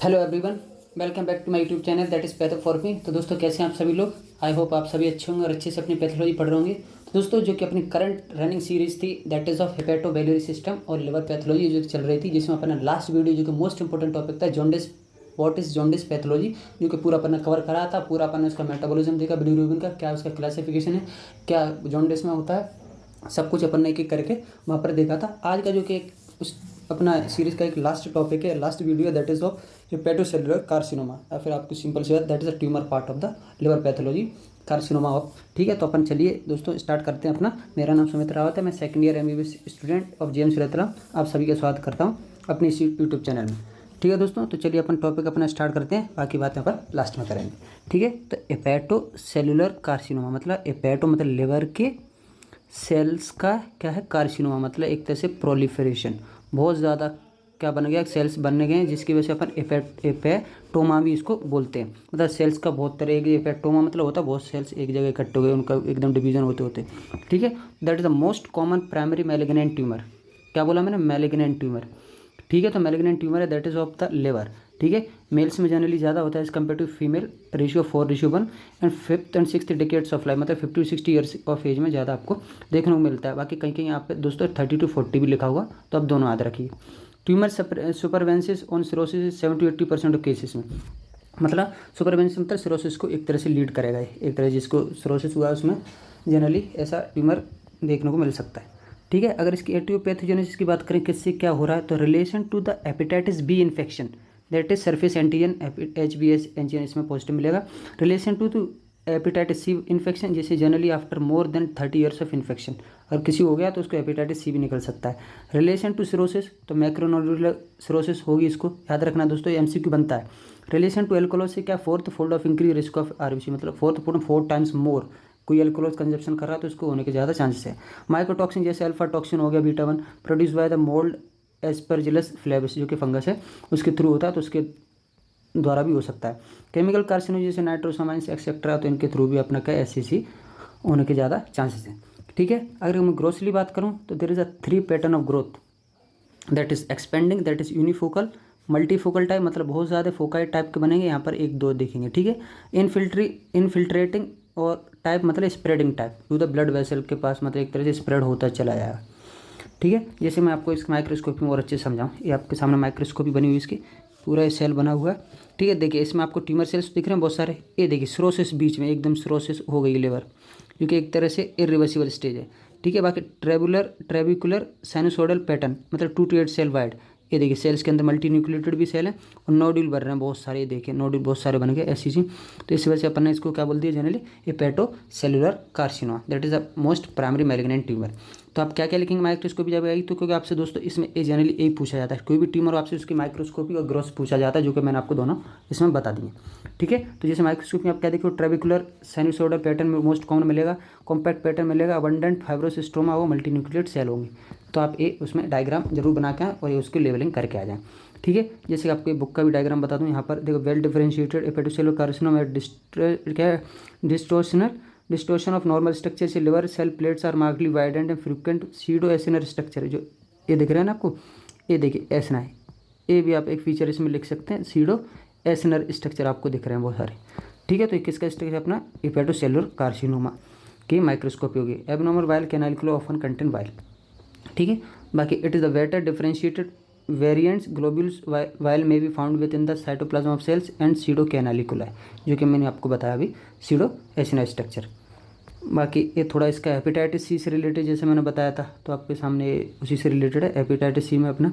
Hello everyone, welcome back to my YouTube channel that is patho for me. तो दोस्तों कैसे हैं आप सभी लोग। आई होप आप सभी अच्छे होंगे और अच्छे से अपनी पैथोलॉजी पढ़ रहे होंगे। तो दोस्तों जो कि अपनी करंट रनिंग सीरीज थी that is of hepato biliary system और लिवर पैथोलॉजी जो चल रही थी, जिसमें अपना लास्ट वीडियो जो कि मोस्ट इंपॉर्टेंट टॉपिक था jaundice, what is jaundice pathology, जो कि पूरा अपना कवर करा था। पूरा अपना उसका मेटाबॉलिज्म देखा, बिलीरुबिन का क्या उसका क्लासिफिकेशन है, क्या जॉन्डिस में होता है, सब कुछ अपन ने एक एक करके वहाँ पर देखा था। आज का जो कि एक उस अपना सीरीज़ का एक लास्ट टॉपिक है, लास्ट वीडियो है, that is of hepatocellular carcinoma, या फिर आपको simple say that is a tumour part of the liver pathology carcinoma of. ठीक है, तो अपन चलिए दोस्तों स्टार्ट करते हैं अपना। मेरा नाम सुमित रावत है, मैं second year MBBS student of JM सुरतला आप सभी का स्वागत करता हूँ अपने इसी यूट्यूब चैनल में। ठीक है दोस्तों, तो चलिए अपन टॉपिक अपना स्टार्ट करते हैं, बाकी बातें अपन लास्ट में करेंगे। ठीक है, तो हेपेटोसेलुलर कार्सिनोमा मतलब हेपेटो मतलब लिवर के, सेल्स का क्या है कार्सिनोमा मतलब एक तरह से प्रोलिफरेशन, बहुत ज़्यादा क्या बन गया, सेल्स बनने गए हैं, जिसकी वजह से अपन एपेटोमा भी इसको बोलते हैं। मतलब सेल्स का बहुत तरह के, एपेटोमा मतलब होता है बहुत सेल्स एक जगह इकट्ठे हो गए, उनका एकदम डिवीजन होते होते। ठीक है, that is the most common primary malignant tumour. क्या बोला मैंने, मैलिग्नेंट ट्यूमर। ठीक है, तो मैलिग्नेंट ट्यूमर है that is of the liver. ठीक है, मेल्स में जनरली ज़्यादा होता है as compared to female, ratio 4:1 and 5th and 6th decades of life, मतलब 50 to 60 ईयर्स ऑफ एज में ज़्यादा आपको देखने को मिलता है। बाकी कहीं कहीं यहाँ पे दोस्तों 30 to 40 भी लिखा होगा, तो आप दोनों याद रखिए। Tumour supervenes on cirrhosis 70 to 80% of cases में, मतलब सुपरवेंसिस मतलब सिरोसिस को एक तरह से लीड करेगा, एक तरह जिसको सिरोसिस हुआ उसमें जनरली ऐसा ट्यूमर देखने को मिल सकता है। ठीक है, अगर इसकी एटियोपैथोजेनेसिस की बात करें, किससे क्या हो रहा है, तो relation to the hepatitis B infection that is surface antigen HBS antigen इसमें पॉजिटिव मिलेगा। Relation to hepatitis C infection, जैसे generally after more than 30 years of infection, अगर किसी हो गया तो उसको हेपेटाइटिस सी भी निकल सकता है। रिलेशन टू सिरोसिस, तो मैक्रोनोडुलर सिरोसिस होगी, इसको याद रखना दोस्तों, MCQ बनता है। रिलेशन टू एल्कोहल से क्या, 4th fold of increase risk of RBC, मतलब 4 टाइम्स मोर कोई एल्कोहल कंजप्शन कर रहा है तो उसको होने के ज़्यादा चांसेस है। माइकोटॉक्सिन जैसे अल्फा टॉक्सिन हो गया, beta 1 produced by the mould Aspergillus flavus जो कि फंगस है उसके थ्रू होता है, तो उसके द्वारा भी हो सकता है। केमिकल कार्सिनो जैसे नाइट्रोसामाइंस एक्सेट्रा, तो इनके थ्रू भी अपना क्या SCC होने के ज़्यादा चांसेस हैं। ठीक है, अगर मैं ग्रोसली बात करूँ तो there is a 3 pattern of growth that is expanding, that is unifocal, multifocal type मतलब बहुत ज़्यादा फोकाई टाइप के बनेंगे, यहाँ पर 1-2 देखेंगे। ठीक है, इनफिल्ट्रेटिंग और टाइप मतलब spreading type two the blood vessel के पास, मतलब एक तरह से स्प्रेड होता चला जाएगा। ठीक है, जैसे मैं आपको इस माइक्रोस्कोपी में और अच्छे से समझाऊँ, ये आपके सामने माइक्रोस्कोपी बनी हुई इसकी, पूरा ये सेल बना हुआ है। ठीक है, देखिए इसमें आपको ट्यूमर सेल्स दिख रहे हैं बहुत सारे, ये देखिए सिरोसिस बीच में एकदम सिरोसिस हो गई लिवर, क्योंकि एक तरह से इरिवर्सिबल स्टेज है। ठीक है, बाकी ट्रेबिकुलर साइनोसोडल पैटर्न मतलब 2 to 8 सेल वाइड, ये देखिए सेल्स के अंदर मल्टी न्यूक्लिएटेड भी सेल है और नोड्यूल बन रहे हैं बहुत सारे, ये देखिए नोड्यूल बहुत सारे बन गए SCC। तो इस वजह से अपन ने इसको क्या बोल दिया generally, hepatocellular carcinoma that is the most primary malignant tumour. तो आप क्या क्या लिखेंगे माइक्रोस्कोपी जब आएगी तो, क्योंकि आपसे दोस्तों इसमें जनरली यही पूछा जाता है, कोई भी ट्यूमर आपसे उसकी माइक्रोस्कोपी और ग्रोथ पूछा जाता है, जो कि मैंने आपको दोनों इसमें बता दिए। ठीक है, तो जैसे माइक्रोस्कोपी में आप क्या देखो, ट्रेबिकुलर साइनोसोडल पैटर्न में मोस्ट कॉमन मिलेगा, कॉम्पैक्ट पैटर्न मिलेगा, अबंडेंट फाइब्रोसिस्टोमा हो, मल्टी न्यूक्लिएट सेल होंगे। तो आप ये उसमें डायग्राम जरूर बना के आएँ और ये उसकी लेवलिंग करके आ जाएँ। ठीक है, जैसे आपको बुक का भी डायग्राम बता दूं, यहाँ पर देखो well differentiated hepatocellular carcinoma distortion of normal structure से liver cell plates are markedly widened and frequent pseudo acinar structure, जो ये दिख रहा है ना आपको, ये देखिए एसना है, ये भी आप एक फीचर इसमें लिख सकते हैं, सीडो एसिनर स्ट्रक्चर आपको दिख रहे हैं बहुत सारे। ठीक है, तो किसका स्ट्रक्चर अपना हेपेटोसेलुलर कार्सिनोमा की माइक्रोस्कोपी होगी। Abnormal bile canaliculi often contain bile. ठीक है, बाकी it is the better differentiated variants globules bile may be found within the cytoplasm of cells and pseudo canaliculi, जो कि मैंने आपको बताया अभी, सीडो एसिना स्ट्रक्चर। बाकी ये थोड़ा इसका हेपेटाइटिस सी से रिलेटेड जैसे मैंने बताया था, तो आपके सामने उसी से रिलेटेड है। हेपेटाइटिस सी में अपना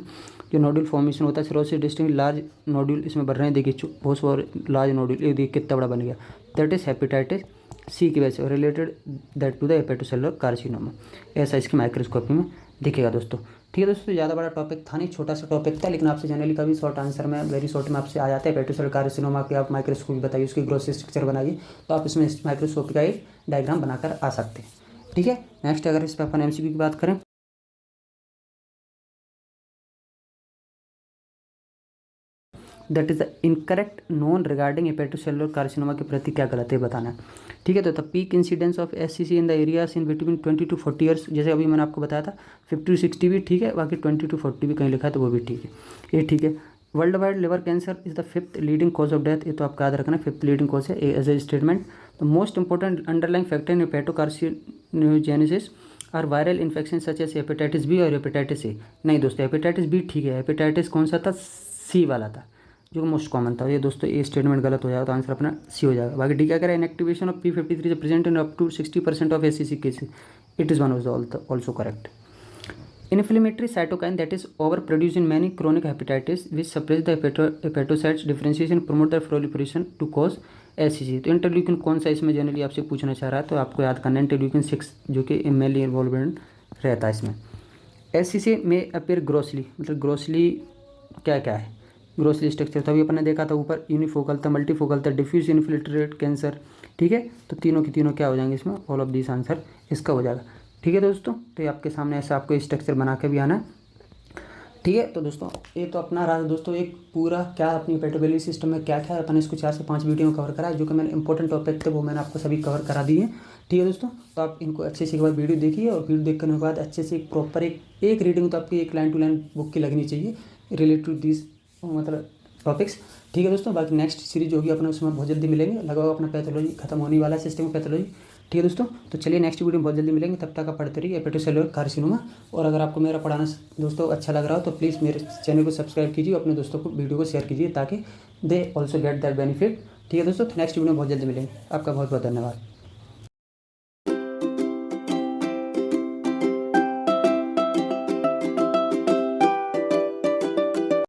जो नोडुल फॉर्मेशन होता है, सिरोसिस डिस्टिंग लार्ज नोडुल इसमें बढ़ रहे हैं, देखिए बहुत सारे लार्ज नोडुल, ये देखिए कितना बड़ा बन गया, दैट इज हेपेटाइटिस सी की वजह से related that to the hepatocellular carcinoma, ऐसा इसकी माइक्रोस्कोपी में दिखेगा दोस्तों। ठीक है दोस्तों, ज़्यादा बड़ा टॉपिक था नहीं, छोटा सा टॉपिक था, लेकिन आपसे जनरली कभी शॉर्ट आंसर में वेरी शॉर्ट में आपसे आ जाता है हेपेटोसेलुलर कार्सिनोमा की, आप माइक्रोस्कोपी बताइए, उसकी ग्रोथ स्ट्रक्चर बनाइए, तो आप इसमें माइक्रोस्कोपी का एक डायग्राम बनाकर आ सकते हैं। ठीक है, नेक्स्ट अगर इस पर अपन MCQ की बात करें, that is the incorrect known regarding hepatocellular carcinoma के प्रति क्या गलत है बताना है। ठीक है, तो the peak incidence of SCC in the areas in between 20 to 40 years, जैसे अभी मैंने आपको बताया था 50 to 60 भी ठीक है, बाकी 20 to 40 भी कहीं लिखा है तो वो भी ठीक है, ये ठीक है। Worldwide liver cancer is the 5th leading cause of death, ये तो आपका याद रखना, 5th लीडिंग कॉज है as a statement. The most important underlying factor in hepatocarcinogenesis are viral infection such as hepatitis B और hepatitis A. नहीं दोस्तों, hepatitis B ठीक है, हेपेटाइटिस कौन सा था, सी वाला था जो मोस्ट कॉमन था। ये दोस्तों ये स्टेटमेंट गलत हो जाएगा तो आंसर अपना सी हो जाएगा। बाकी डी क्या करें, inactivation of P53 present in up to 60% of ACC cases, it is one of the also correct. Inflammatory cytokine that is overproduced in many chronic hepatitis which suppress the hepatocytes differentiation promote the proliferation to cause ACC। तो interleukin कौन सा इसमें generally आपसे पूछना चाह रहा है, तो आपको याद करना है इंटरल्यूकिन 6 जो कि मेनली इन्वॉल्वमेंट रहता है इसमें। ACC में अपीयर ग्रोसली, मतलब ग्रोसली क्या क्या है, ग्रोसली स्ट्रक्चर तो अभी अपन ने देखा था ऊपर, यूनिफोकल था, मल्टीफोकल था, डिफ्यूज इन्फिल्ट्रेट कैंसर, ठीक है। तो तीनों की तीनों क्या हो जाएंगे इसमें, ऑल ऑफ दिस आंसर इसका हो जाएगा, ठीक है दोस्तों। तो ये आपके सामने ऐसा आपको स्ट्रक्चर बना के भी आना है, ठीक है। तो दोस्तों ये तो अपना रहा दोस्तों एक पूरा क्या अपनी हेपेटोबिलिटी सिस्टम में क्या क्या है, अपन इसको 4 से 5 वीडियो में कवर करा है, जो कि मैंने इंपॉर्टेंट टॉपिक थे वो मैंने आपको सभी कवर करा दिए हैं, ठीक है दोस्तों। तो आप इनको अच्छे से एक बार वीडियो देखिए और वीडियो देखने के बाद अच्छे से एक प्रॉपर एक रीडिंग तो आपकी एक लाइन टू लाइन बुक की लगनी चाहिए रिलेटेड टू दिस मतलब टॉपिक्स, ठीक है दोस्तों। बाकी नेक्स्ट सीरीज होगी अपना उसमें बहुत जल्दी मिलेंगे, लगाओ अपना पैथोलॉजी खत्म होने वाला है, सिस्टम पैथोलॉजी, ठीक है दोस्तों। तो चलिए नेक्स्ट वीडियो में बहुत जल्दी मिलेंगे, तब तक आप पढ़ते रहिए हेपेटोसेलुलर कार्सिनोमा। और अगर आपको मेरा पढ़ाना दोस्तों अच्छा लग रहा हो तो प्लीज़ मेरे चैनल को सब्सक्राइब कीजिए, अपने दोस्तों को वीडियो को शेयर कीजिए ताकि they also get that benefit, ठीक है दोस्तों। तो नेक्स्ट वीडियो में बहुत जल्दी मिलेंगे, आपका बहुत बहुत धन्यवाद।